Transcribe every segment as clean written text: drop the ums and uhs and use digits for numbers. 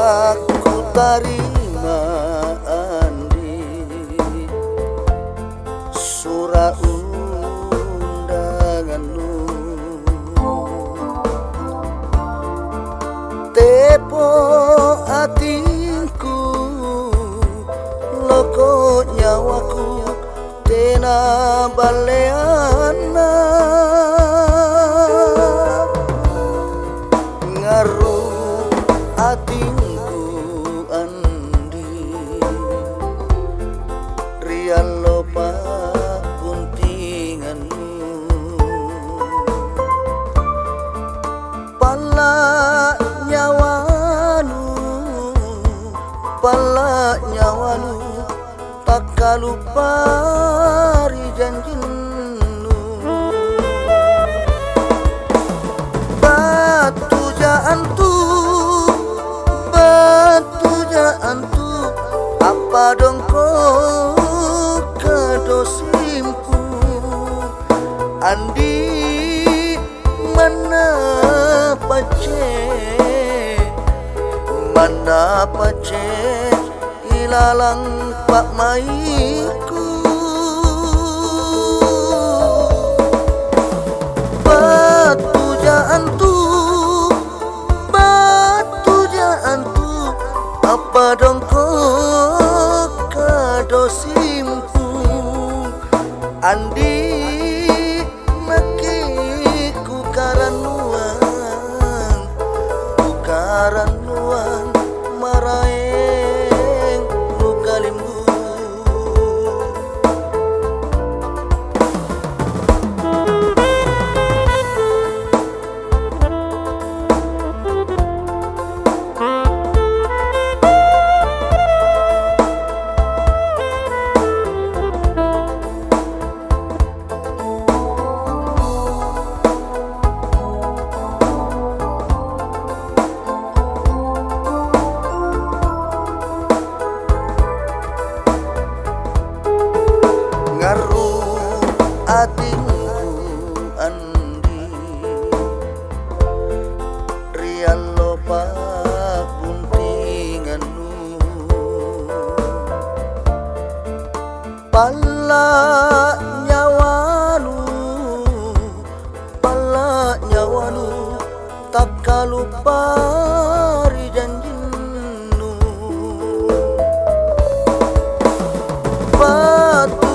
aku tarima andi surah undanganmu tepo atinku loko nyawaku tena baleana ngaruh atinku andi rian lopa guntinganmu pala nyawanu tak kalupa janjinmu batu jaantu apa dong kau kedosimku andi mana pace ilalang pak maiku batu jaantu apa dong kau kadosimku andi nakiku karanuan maraeng nukalimbu ngaruh atinku andi rian lopa buntinganmu pala nyawanu tak kalupa janjinmu batu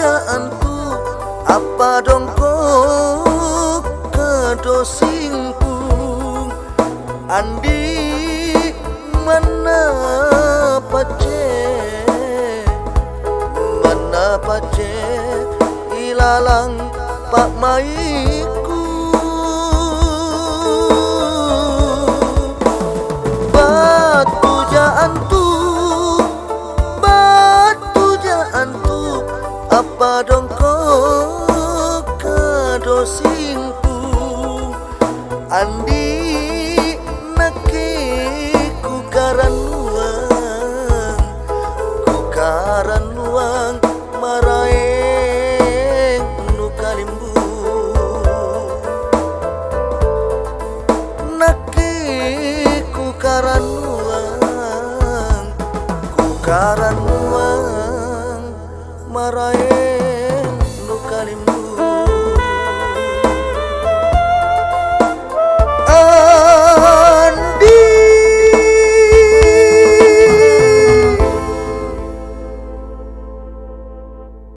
jaantu apa dong kau kedosingku andi mana pace ilalang pak maiku batu jaantu apa dong kau kadosingku andi nakiku karanuang maraeng nukalimbu nakiku karanuang